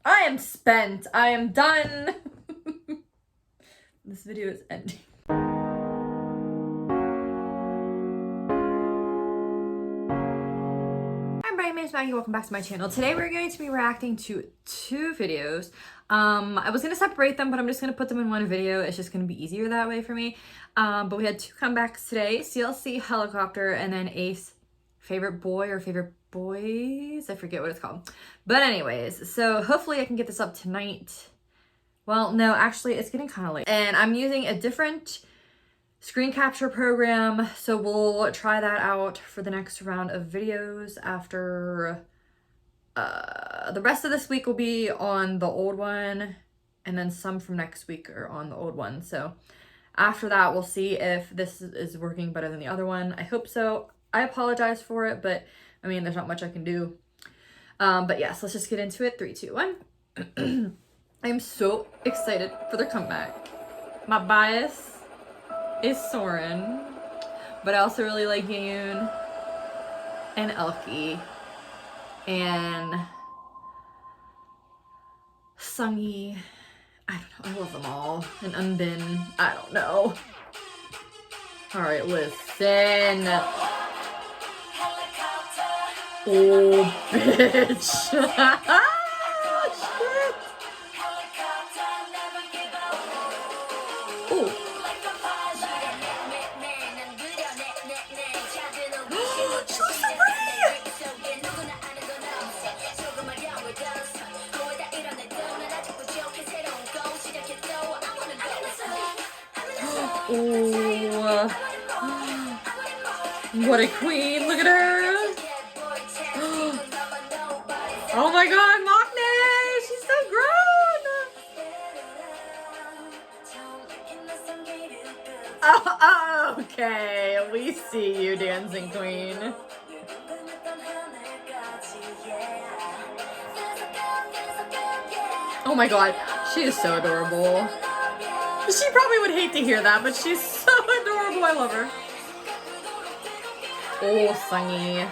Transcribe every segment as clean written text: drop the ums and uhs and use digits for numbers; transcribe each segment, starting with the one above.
I am spent. I am done. This video is ending. Hi, my name is Maggie. Welcome back to my channel. Today we're going to be reacting to two videos. I was going to separate them, but I'm just going to put them in one video. It's just going to be easier that way for me. But we had two comebacks today. CLC Helicopter and then Ace Favorite Boy or Favorite Boys. I forget what it's called. But anyways, so hopefully I can get this up tonight. Well, no, actually it's getting kind of late. And I'm using a different screen capture program, so we'll try that out for the next round of videos after the rest of this week will be on the old one, and then some from next week are on the old one. So after that, we'll see if this is working better than the other one. I hope so. I apologize for it, but I mean, there's not much I can do. But yes, let's just get into it. 3, 2, 1. I'm so excited for their comeback. My bias is Soren, but I also really like Yoon and Elkie and Sungyi. I don't know, I love them all. And Unbin, I don't know. Alright, listen. Oh, bitch. Shit. Oh. Ooh. What a queen, look at her. Oh my god, Maknae, she's so grown. Oh, okay, we see you, dancing queen. Oh my god, she is so adorable. She probably would hate to hear that, but she's so adorable. I love her. Oh, Sungyi.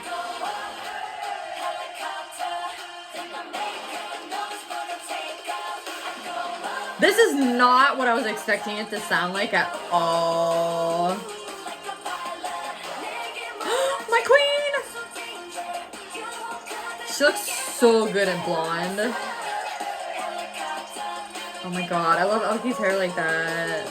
This is not what I was expecting it to sound like at all. My queen! She looks so good in blonde. Oh my god, I love Elkie's hair like that.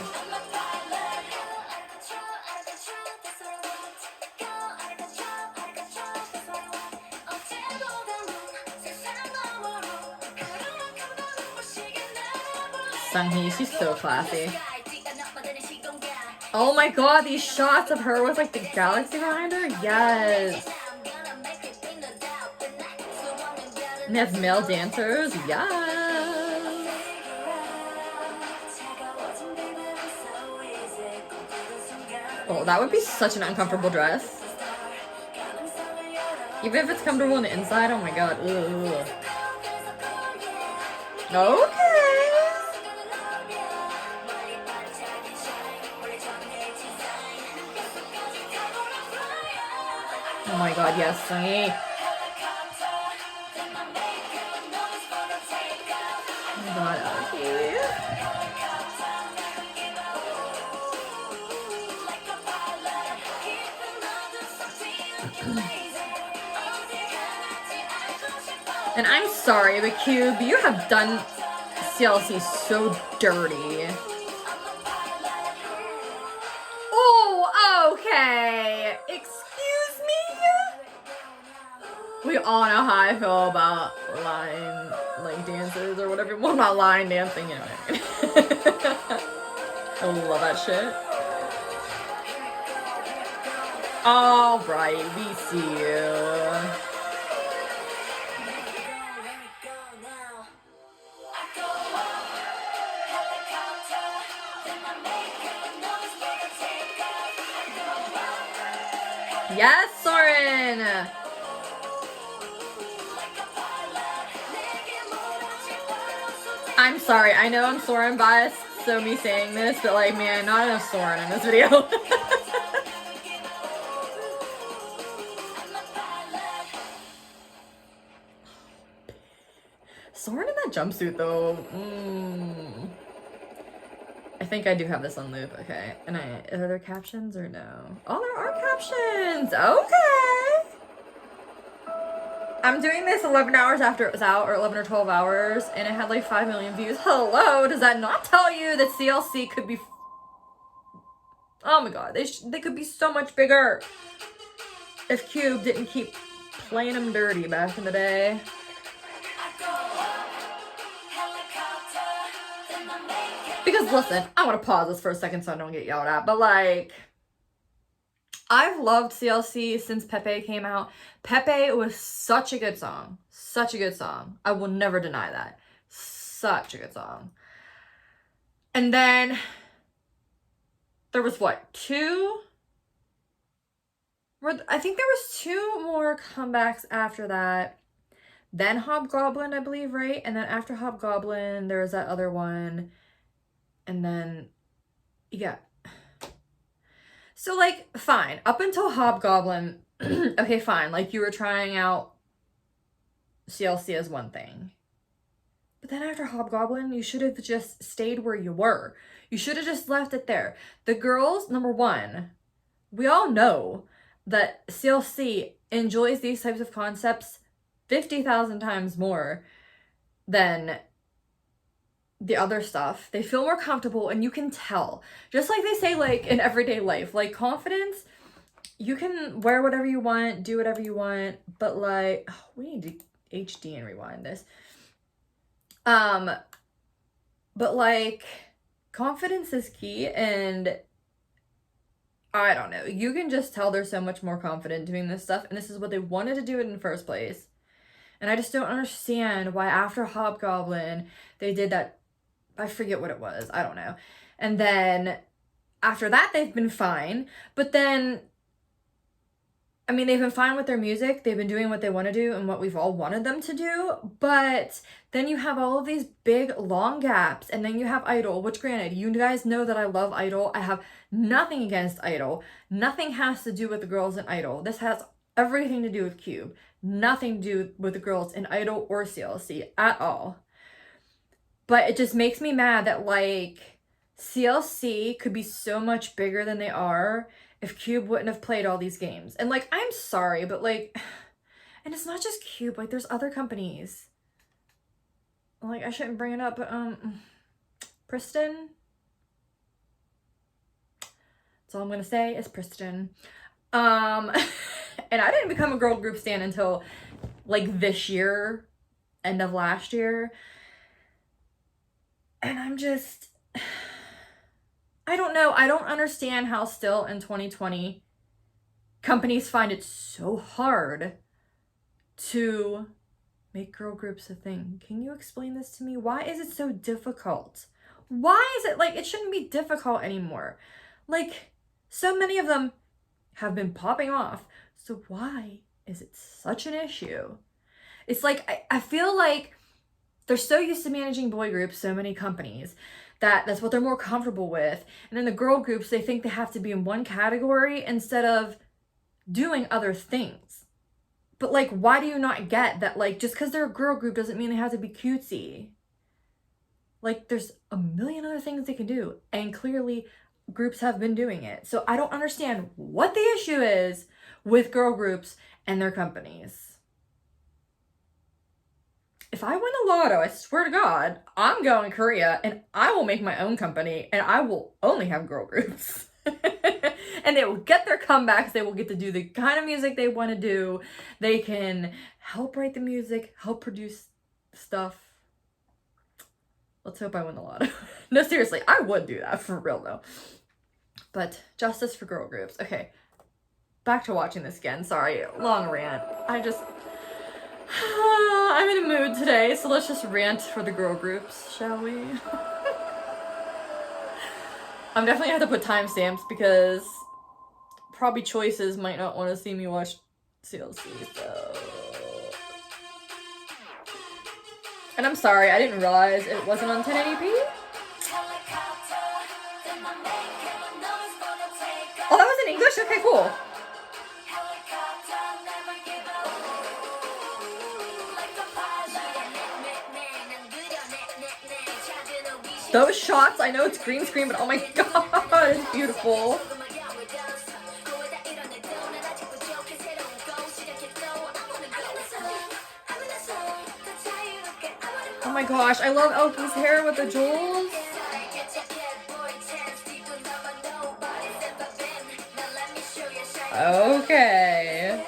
Sungyi, she's so classy. Oh my god, these shots of her with like the galaxy behind her? Yes. And they have male dancers? Yes. Oh, that would be such an uncomfortable dress. Even if it's comfortable on the inside, oh my god. Ugh. Okay. Oh my god, yes, Sungyi. Oh my god, okay. And I'm sorry, but Cube, you have done CLC so dirty. Oh, okay. Excuse me? We all know how I feel about line, like, dances or whatever. Well, not line dancing, you know what I mean. I love that shit. Alright, we see you. Yes, Soren! I'm sorry, I know I'm Soren biased, so me saying this, but like, man, not enough Soren in this video. Soren in that that jumpsuit though. I think I do have this on loop. Okay. And are there captions or no? Oh, there are captions. Okay. I'm doing this 11 hours after it was out, or 11 or 12 hours, and it had like 5 million views. Hello, does that not tell you that CLC could be... Oh my god, they could be so much bigger if Cube didn't keep playing them dirty back in the day. Because listen, I want to pause this for a second so I don't get yelled at, but like... I've loved CLC since Pepe came out. Pepe was such a good song. Such a good song. I will never deny that. Such a good song. And then there was what? I think there was 2 more comebacks after that. Then Hobgoblin, I believe, right? And then after Hobgoblin, there was that other one. And then, yeah. So, like, fine. Up until Hobgoblin, okay, fine. Like, you were trying out CLC as one thing. But then after Hobgoblin, you should have just stayed where you were. You should have just left it there. The girls, number one, we all know that CLC enjoys these types of concepts 50,000 times more than the other stuff. They feel more comfortable, and you can tell. Just like they say, like, in everyday life, like, confidence, you can wear whatever you want, do whatever you want, but, like, oh, we need to HD and rewind this. But, like, confidence is key, and I don't know. You can just tell they're so much more confident doing this stuff, and this is what they wanted to do it in the first place. And I just don't understand why after Hobgoblin, they did that. I forget what it was. I don't know. And then after that, they've been fine. But then, I mean, they've been fine with their music. They've been doing what they want to do and what we've all wanted them to do. But then you have all of these big, long gaps. And then you have Idol, which granted, you guys know that I love Idol. I have nothing against Idol. Nothing has to do with the girls in Idol. This has everything to do with Cube. Nothing to do with the girls in Idol or CLC at all. But it just makes me mad that, like, CLC could be so much bigger than they are if Cube wouldn't have played all these games. And, like, I'm sorry, but, like, and it's not just Cube. Like, there's other companies. Like, I shouldn't bring it up, but, Priston. That's all I'm gonna say is Priston. And I didn't become a girl group stan until, like, this year, end of last year. And I'm just, I don't know. I don't understand how still in 2020, companies find it so hard to make girl groups a thing. Can you explain this to me? Why is it so difficult? Why is it, like, it shouldn't be difficult anymore? Like, so many of them have been popping off. So why is it such an issue? It's like, I feel like they're so used to managing boy groups, so many companies, that's what they're more comfortable with. And then the girl groups, they think they have to be in one category instead of doing other things. But, like, why do you not get that, like, just because they're a girl group doesn't mean they have to be cutesy? Like, there's a million other things they can do. And clearly, groups have been doing it. So I don't understand what the issue is with girl groups and their companies. If I win the lotto, I swear to God, I'm going to Korea and I will make my own company and I will only have girl groups. And they will get their comebacks. They will get to do the kind of music they want to do. They can help write the music, help produce stuff. Let's hope I win the lotto. No, seriously, I would do that for real though. But justice for girl groups. Okay, back to watching this again. Sorry, long rant. I'm in a mood today, so let's just rant for the girl groups, shall we? I'm definitely gonna have to put timestamps because probably choices might not want to see me watch CLC, so... And I'm sorry, I didn't realize it wasn't on 1080p. Oh, that was in English? Okay, cool. Those shots, I know it's green screen, but oh my god, it's beautiful. Oh my gosh, I love Elfie's hair with the jewels. Okay.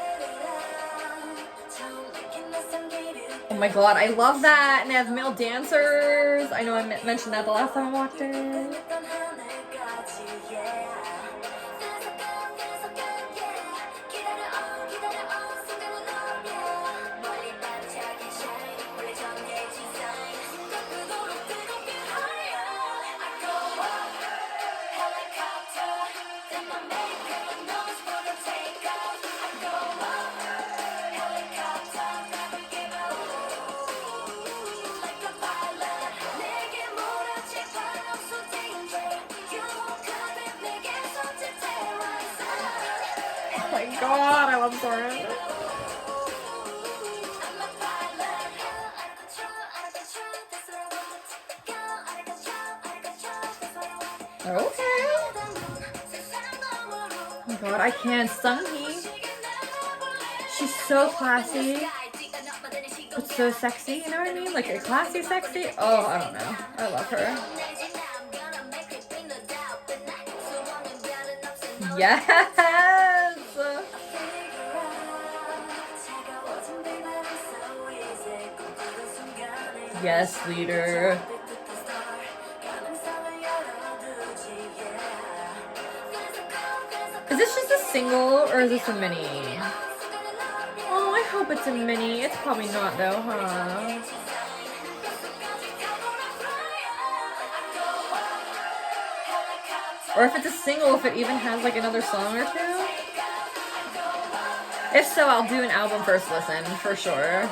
Oh my god, I love that. And they have male dancers. I know I mentioned that the last time I walked in. Oh my god, I love Thurs. Okay. Oh my god, I can't. Sunghee. She's so classy. But so sexy, you know what I mean? Like a classy sexy. Oh, I don't know. I love her. Yes! Yes, leader. Is this just a single or is this a mini? Oh, I hope it's a mini. It's probably not though, huh? Or if it's a single, if it even has like another song or two. If so, I'll do an album first listen, for sure.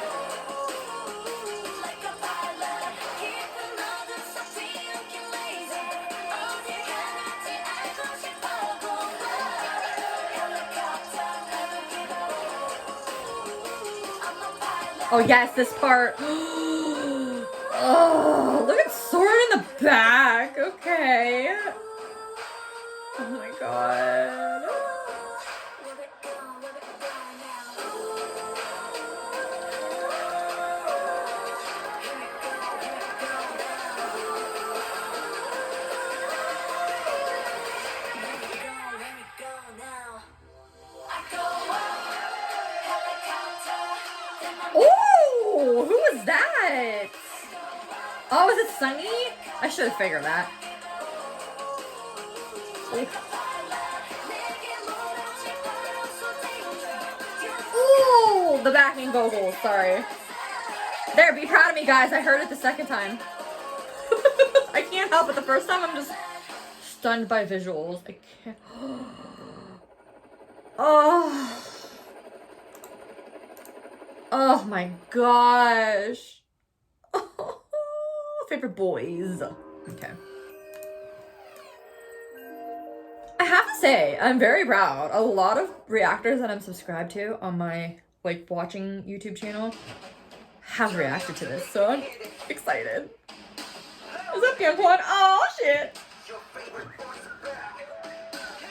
Oh yes, this part. Oh, look at Soren in the back. Okay. Oh my god. Oh, who was that? Oh, is it Sunny? I should have figured that. Ooh, the backing vocals, sorry. There, be proud of me, guys. I heard it the second time. I can't help it. The first time I'm just stunned by visuals. I can't. Oh. Oh my gosh. Oh, favorite boys. Okay. I have to say, I'm very proud. A lot of reactors that I'm subscribed to on my like watching YouTube channel have reacted to this, so I'm excited. Is that Pyongkwon? Oh shit.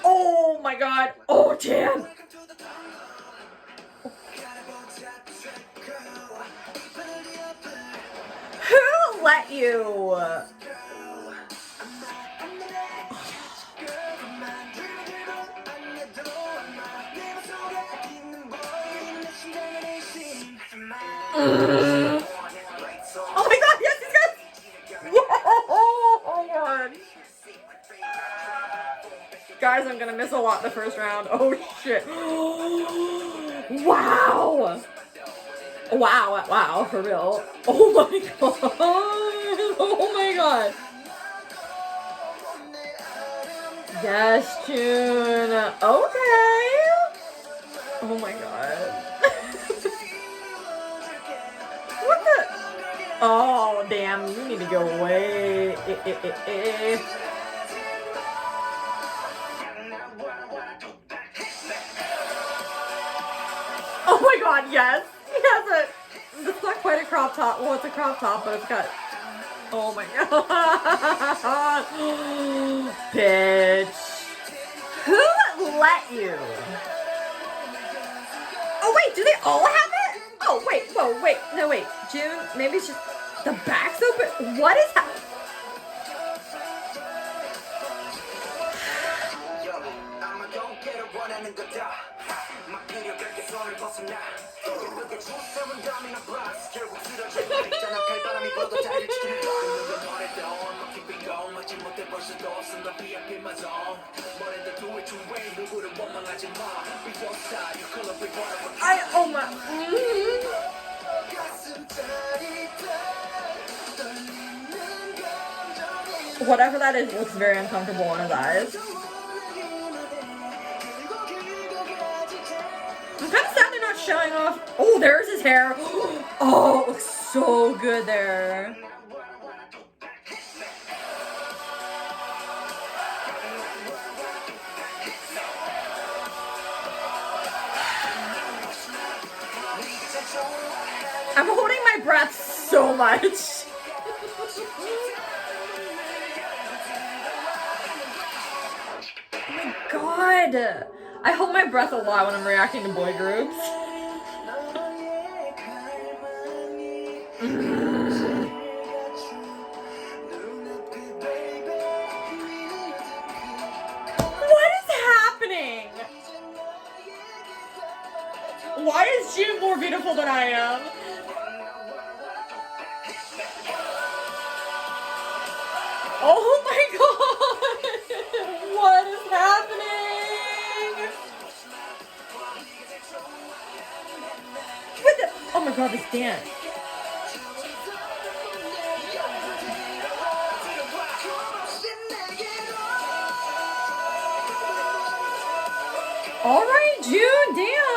Oh my god. Oh Jan. Who let you? Oh my god, yes, these guys! Oh god. Guys, I'm gonna miss a lot the first round. Oh shit. Wow! Wow, wow, for real. Oh my god. Oh my god. Yes, June. Okay. Oh my god. What the? Oh, damn. You need to go away. Oh my god, yes. He has a... It's not quite a crop top. Well, it's a crop top, but it's got Oh my god. Bitch. Who let you? Oh wait, do they all have it? Oh wait, whoa, wait, no wait. June, maybe it's just the back's open. What is happening? Oh my. Whatever that is looks very uncomfortable on his eyes. I'm kind of sad they're not showing off. Oh, there's his hair. Oh, it looks so good there. I'm holding my breath so much. Oh my god. I hold my breath a lot when I'm reacting to boy groups. What is happening? Why is June more beautiful than I am? Oh my god! What is happening? Oh my god, this dance. Alright, June, damn!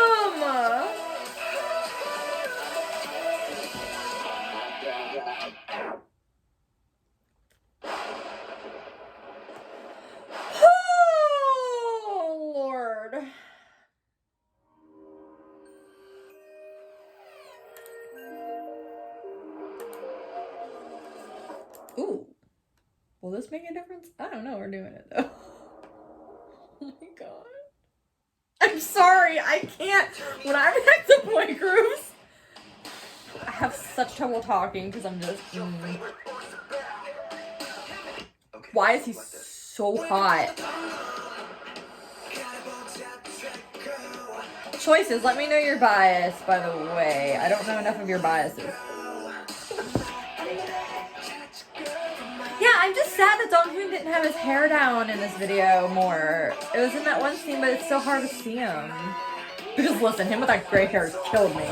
Oh, Lord. Ooh. Will this make a difference? I don't know. We're doing it, though. Oh, my God. I'm sorry. I can't. When I react to boy groups, I have such trouble talking because I'm just... Why is he so hot? Choices, let me know your bias, by the way. I don't know enough of your biases. Yeah, I'm just sad that Donghoon didn't have his hair down in this video more. It was in that one scene, but it's so hard to see him. Because listen, him with that gray hair has killed me.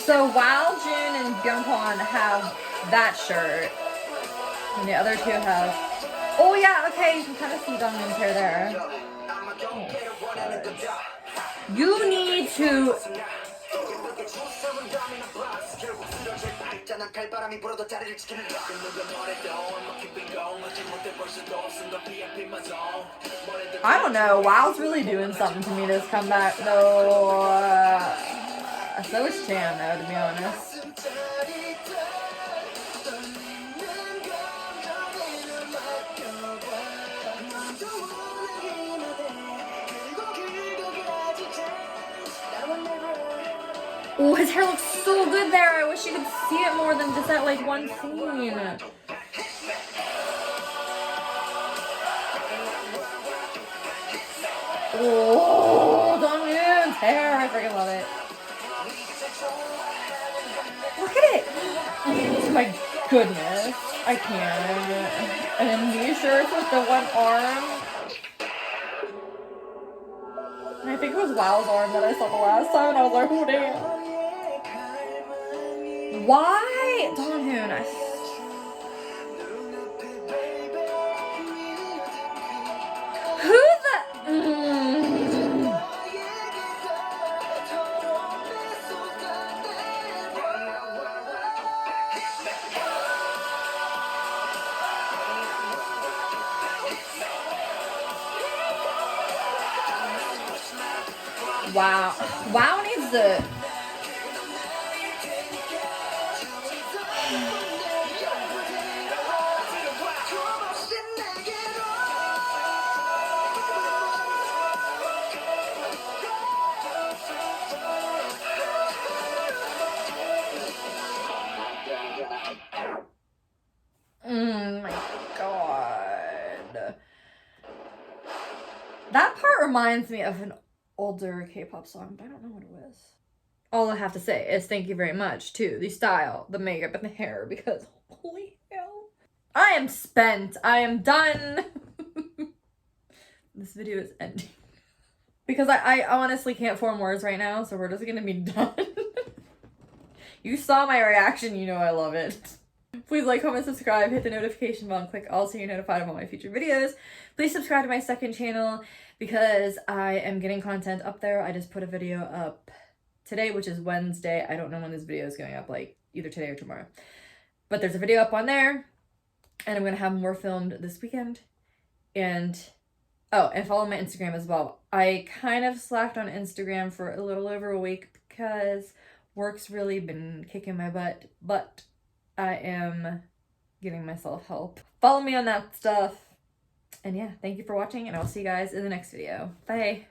So while June and Byungkwon have that shirt, and the other two have... Oh yeah, okay, you can kind of see Donghoon's hair there. Oh, you need to... I don't know, WoW's really doing something to me this comeback, though. So is Chan, though, to be honest. Oh, his hair looks so good there. I wish you could see it more than just that, like, one scene. Oh, Donghyun's hair. I freaking love it. Look at it. Oh my goodness. I can't. And then these shirts with the one arm. And I think it was Wow's arm that I saw the last time, and I was like, oh damn. Why? Donghyun. Who the? Wow. Wow needs to. My God. That part reminds me of an older K-pop song, but I don't know what it was. All I have to say is thank you very much to the style, the makeup, and the hair, because holy hell. I am spent. I am done. This video is ending. Because I honestly can't form words right now, so we're just gonna be done. You saw my reaction, you know I love it. Please like, comment, subscribe, hit the notification bell, and click all so you're notified of all my future videos. Please subscribe to my second channel because I am getting content up there. I just put a video up today, which is Wednesday. I don't know when this video is going up, like either today or tomorrow. But there's a video up on there, and I'm going to have more filmed this weekend. And, oh, and follow my Instagram as well. I kind of slacked on Instagram for a little over a week because work's really been kicking my butt, but I am giving myself help. Follow me on that stuff. And yeah, thank you for watching, and I'll see you guys in the next video. Bye.